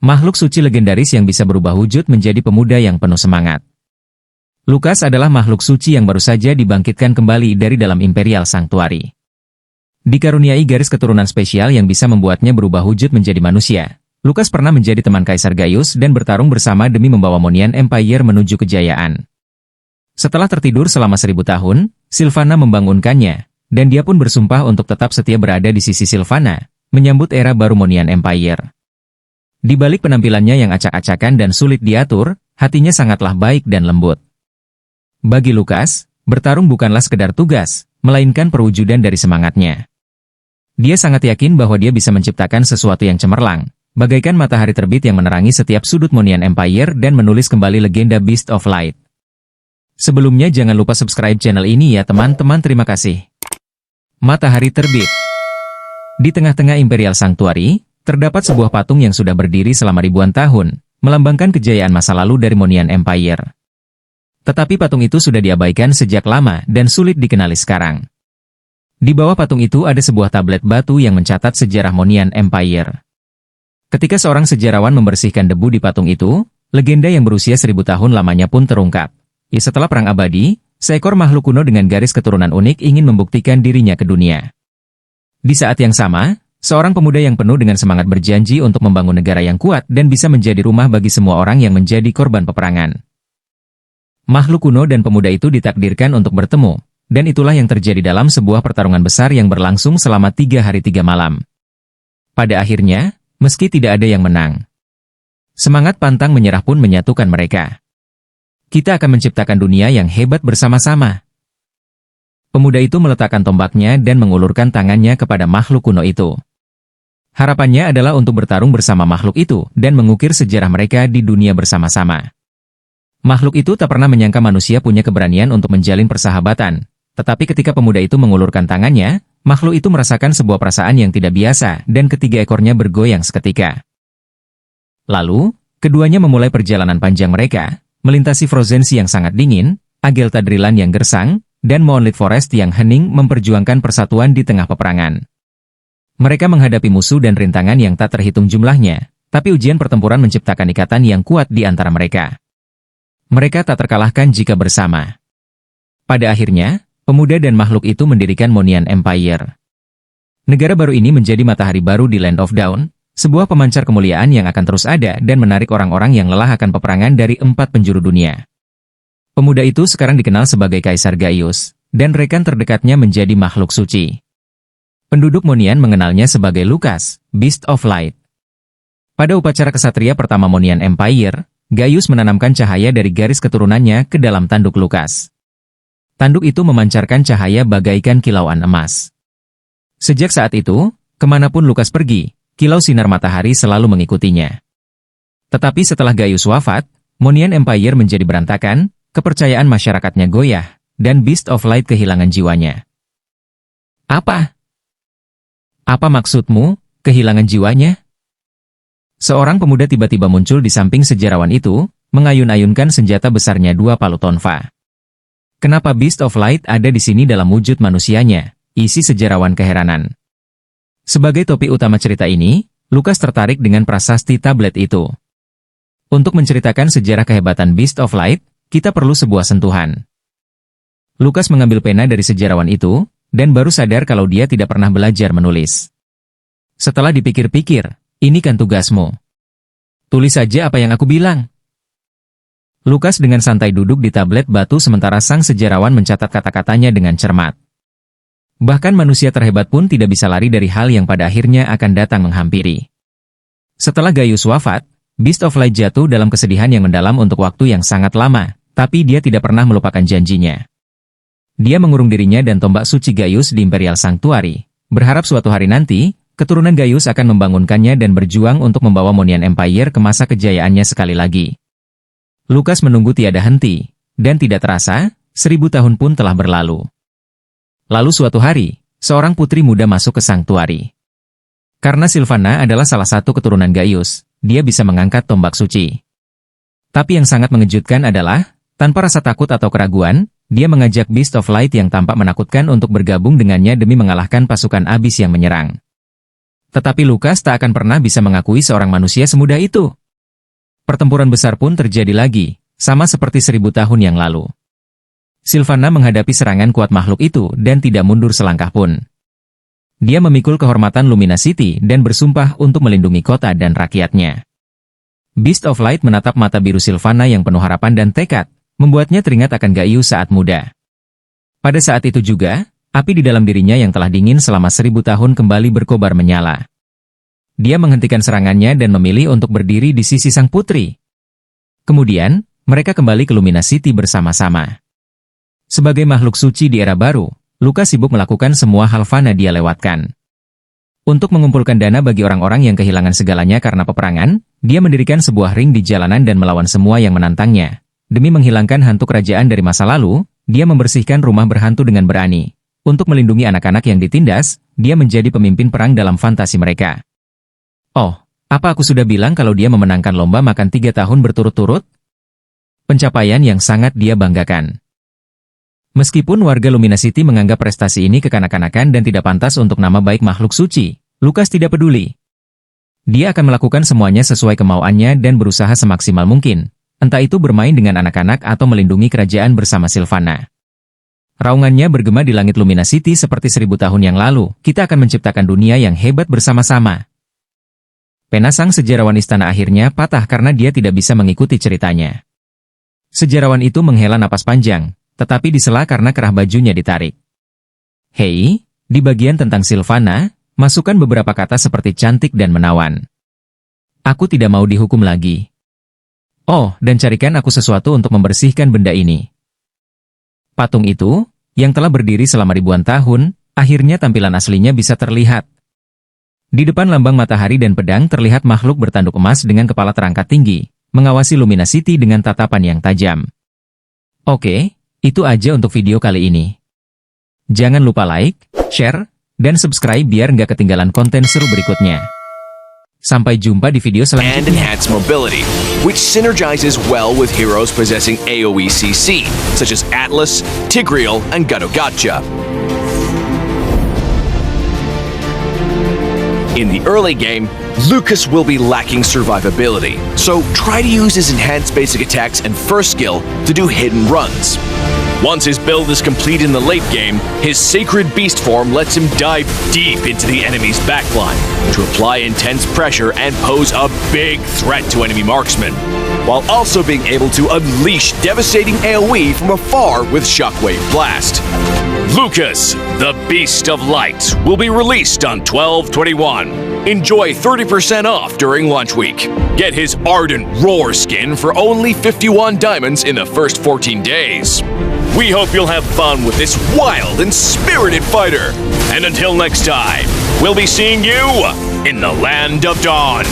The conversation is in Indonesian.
makhluk suci legendaris yang bisa berubah wujud menjadi pemuda yang penuh semangat. Lukas adalah makhluk suci yang baru saja dibangkitkan kembali dari dalam Imperial Sanctuary. Dikaruniai garis keturunan spesial yang bisa membuatnya berubah wujud menjadi manusia, Lukas pernah menjadi teman Kaisar Gaius dan bertarung bersama demi membawa Monian Empire menuju kejayaan. Setelah tertidur selama 1000 tahun, Sylvana membangunkannya, dan dia pun bersumpah untuk tetap setia berada di sisi Sylvana, menyambut era baru Monian Empire. Di balik penampilannya yang acak-acakan dan sulit diatur, hatinya sangatlah baik dan lembut. Bagi Lukas, bertarung bukanlah sekedar tugas, melainkan perwujudan dari semangatnya. Dia sangat yakin bahwa dia bisa menciptakan sesuatu yang cemerlang, bagaikan matahari terbit yang menerangi setiap sudut Monian Empire dan menulis kembali legenda Beast of Light. Sebelumnya jangan lupa subscribe channel ini ya teman-teman, terima kasih. Matahari terbit. Di tengah-tengah Imperial Sanctuary, terdapat sebuah patung yang sudah berdiri selama ribuan tahun, melambangkan kejayaan masa lalu dari Monian Empire. Tetapi patung itu sudah diabaikan sejak lama dan sulit dikenali sekarang. Di bawah patung itu ada sebuah tablet batu yang mencatat sejarah Monian Empire. Ketika seorang sejarawan membersihkan debu di patung itu, legenda yang berusia 1000 tahun lamanya pun terungkap. Setelah Perang Abadi, seekor makhluk kuno dengan garis keturunan unik ingin membuktikan dirinya ke dunia. Di saat yang sama, seorang pemuda yang penuh dengan semangat berjanji untuk membangun negara yang kuat dan bisa menjadi rumah bagi semua orang yang menjadi korban peperangan. Makhluk kuno dan pemuda itu ditakdirkan untuk bertemu, dan itulah yang terjadi dalam sebuah pertarungan besar yang berlangsung selama 3 hari 3 malam. Pada akhirnya, meski tidak ada yang menang, semangat pantang menyerah pun menyatukan mereka. Kita akan menciptakan dunia yang hebat bersama-sama. Pemuda itu meletakkan tombaknya dan mengulurkan tangannya kepada makhluk kuno itu. Harapannya adalah untuk bertarung bersama makhluk itu dan mengukir sejarah mereka di dunia bersama-sama. Makhluk itu tak pernah menyangka manusia punya keberanian untuk menjalin persahabatan. Tetapi ketika pemuda itu mengulurkan tangannya, makhluk itu merasakan sebuah perasaan yang tidak biasa dan ketiga ekornya bergoyang seketika. Lalu, keduanya memulai perjalanan panjang mereka, melintasi Frozen Sea yang sangat dingin, Agelta Driland yang gersang, dan Moonlit Forest yang hening memperjuangkan persatuan di tengah peperangan. Mereka menghadapi musuh dan rintangan yang tak terhitung jumlahnya, tapi ujian pertempuran menciptakan ikatan yang kuat di antara mereka. Mereka tak terkalahkan jika bersama. Pada akhirnya, pemuda dan makhluk itu mendirikan Monian Empire. Negara baru ini menjadi matahari baru di Land of Dawn, sebuah pemancar kemuliaan yang akan terus ada dan menarik orang-orang yang lelah akan peperangan dari 4 penjuru dunia. Pemuda itu sekarang dikenal sebagai Kaisar Gaius, dan rekan terdekatnya menjadi makhluk suci. Penduduk Monian mengenalnya sebagai Lukas, Beast of Light. Pada upacara kesatria pertama Monian Empire, Gaius menanamkan cahaya dari garis keturunannya ke dalam tanduk Lukas. Tanduk itu memancarkan cahaya bagaikan kilauan emas. Sejak saat itu, kemanapun Lukas pergi, kilau sinar matahari selalu mengikutinya. Tetapi setelah Gaius wafat, Monian Empire menjadi berantakan, kepercayaan masyarakatnya goyah, dan Beast of Light kehilangan jiwanya. Apa? Apa maksudmu, kehilangan jiwanya? Seorang pemuda tiba-tiba muncul di samping sejarawan itu, mengayun-ayunkan senjata besarnya 2 palu tonfa. Kenapa Beast of Light ada di sini dalam wujud manusianya? Isi sejarawan keheranan. Sebagai topi utama cerita ini, Lukas tertarik dengan prasasti tablet itu. Untuk menceritakan sejarah kehebatan Beast of Light, kita perlu sebuah sentuhan. Lukas mengambil pena dari sejarawan itu, dan baru sadar kalau dia tidak pernah belajar menulis. Setelah dipikir-pikir, ini kan tugasmu. Tulis saja apa yang aku bilang. Lukas dengan santai duduk di tablet batu sementara sang sejarawan mencatat kata-katanya dengan cermat. Bahkan manusia terhebat pun tidak bisa lari dari hal yang pada akhirnya akan datang menghampiri. Setelah Gaius wafat, Beast of Light jatuh dalam kesedihan yang mendalam untuk waktu yang sangat lama, tapi dia tidak pernah melupakan janjinya. Dia mengurung dirinya dan tombak suci Gaius di Imperial Sanctuary, berharap suatu hari nanti, keturunan Gaius akan membangunkannya dan berjuang untuk membawa Monian Empire ke masa kejayaannya sekali lagi. Lukas menunggu tiada henti, dan tidak terasa, 1000 tahun pun telah berlalu. Lalu suatu hari, seorang putri muda masuk ke Sanctuary. Karena Sylvana adalah salah satu keturunan Gaius, dia bisa mengangkat tombak suci. Tapi yang sangat mengejutkan adalah, tanpa rasa takut atau keraguan, dia mengajak Beast of Light yang tampak menakutkan untuk bergabung dengannya demi mengalahkan pasukan abis yang menyerang. Tetapi Lukas tak akan pernah bisa mengakui seorang manusia semudah itu. Pertempuran besar pun terjadi lagi, sama seperti 1000 tahun yang lalu. Sylvana menghadapi serangan kuat makhluk itu dan tidak mundur selangkah pun. Dia memikul kehormatan Lumina City dan bersumpah untuk melindungi kota dan rakyatnya. Beast of Light menatap mata biru Sylvana yang penuh harapan dan tekad, membuatnya teringat akan Gaio saat muda. Pada saat itu juga, api di dalam dirinya yang telah dingin selama 1000 tahun kembali berkobar menyala. Dia menghentikan serangannya dan memilih untuk berdiri di sisi sang putri. Kemudian, mereka kembali ke Lumina City bersama-sama. Sebagai makhluk suci di era baru, Lukas sibuk melakukan semua hal fana dia lewatkan. Untuk mengumpulkan dana bagi orang-orang yang kehilangan segalanya karena peperangan, dia mendirikan sebuah ring di jalanan dan melawan semua yang menantangnya. Demi menghilangkan hantu kerajaan dari masa lalu, dia membersihkan rumah berhantu dengan berani. Untuk melindungi anak-anak yang ditindas, dia menjadi pemimpin perang dalam fantasi mereka. Oh, apa aku sudah bilang kalau dia memenangkan lomba makan 3 tahun berturut-turut? Pencapaian yang sangat dia banggakan. Meskipun warga Lumina City menganggap prestasi ini kekanak-kanakan dan tidak pantas untuk nama baik makhluk suci, Lukas tidak peduli. Dia akan melakukan semuanya sesuai kemauannya dan berusaha semaksimal mungkin, entah itu bermain dengan anak-anak atau melindungi kerajaan bersama Sylvana. Raungannya bergema di langit Lumina City seperti 1000 tahun yang lalu, kita akan menciptakan dunia yang hebat bersama-sama. Pena sang sejarawan istana akhirnya patah karena dia tidak bisa mengikuti ceritanya. Sejarawan itu menghela napas panjang, tetapi disela karena kerah bajunya ditarik. Hei, di bagian tentang Sylvana, masukkan beberapa kata seperti cantik dan menawan. Aku tidak mau dihukum lagi. Oh, dan carikan aku sesuatu untuk membersihkan benda ini. Patung itu, yang telah berdiri selama ribuan tahun, akhirnya tampilan aslinya bisa terlihat. Di depan lambang matahari dan pedang terlihat makhluk bertanduk emas dengan kepala terangkat tinggi, mengawasi Lumina City dengan tatapan yang tajam. Oke, itu aja untuk video kali ini. Jangan lupa like, share, dan subscribe biar nggak ketinggalan konten seru berikutnya. Sampai jumpa di video selanjutnya. And enhanced mobility, which synergizes well with heroes possessing AoE CC, such as Atlas, Tigreal, and Gato-Gacha. In the early game, Lukas will be lacking survivability, so try to use his enhanced basic attacks and first skill to do hidden runs. Once his build is complete in the late game, his Sacred Beast form lets him dive deep into the enemy's backline to apply intense pressure and pose a big threat to enemy marksmen, while also being able to unleash devastating AoE from afar with Shockwave Blast. Lukas, the Beast of Light, will be released on 12/21. Enjoy 30% off during launch week. Get his Ardent Roar skin for only 51 diamonds in the first 14 days. We hope you'll have fun with this wild and spirited fighter. And until next time, we'll be seeing you in the Land of Dawn.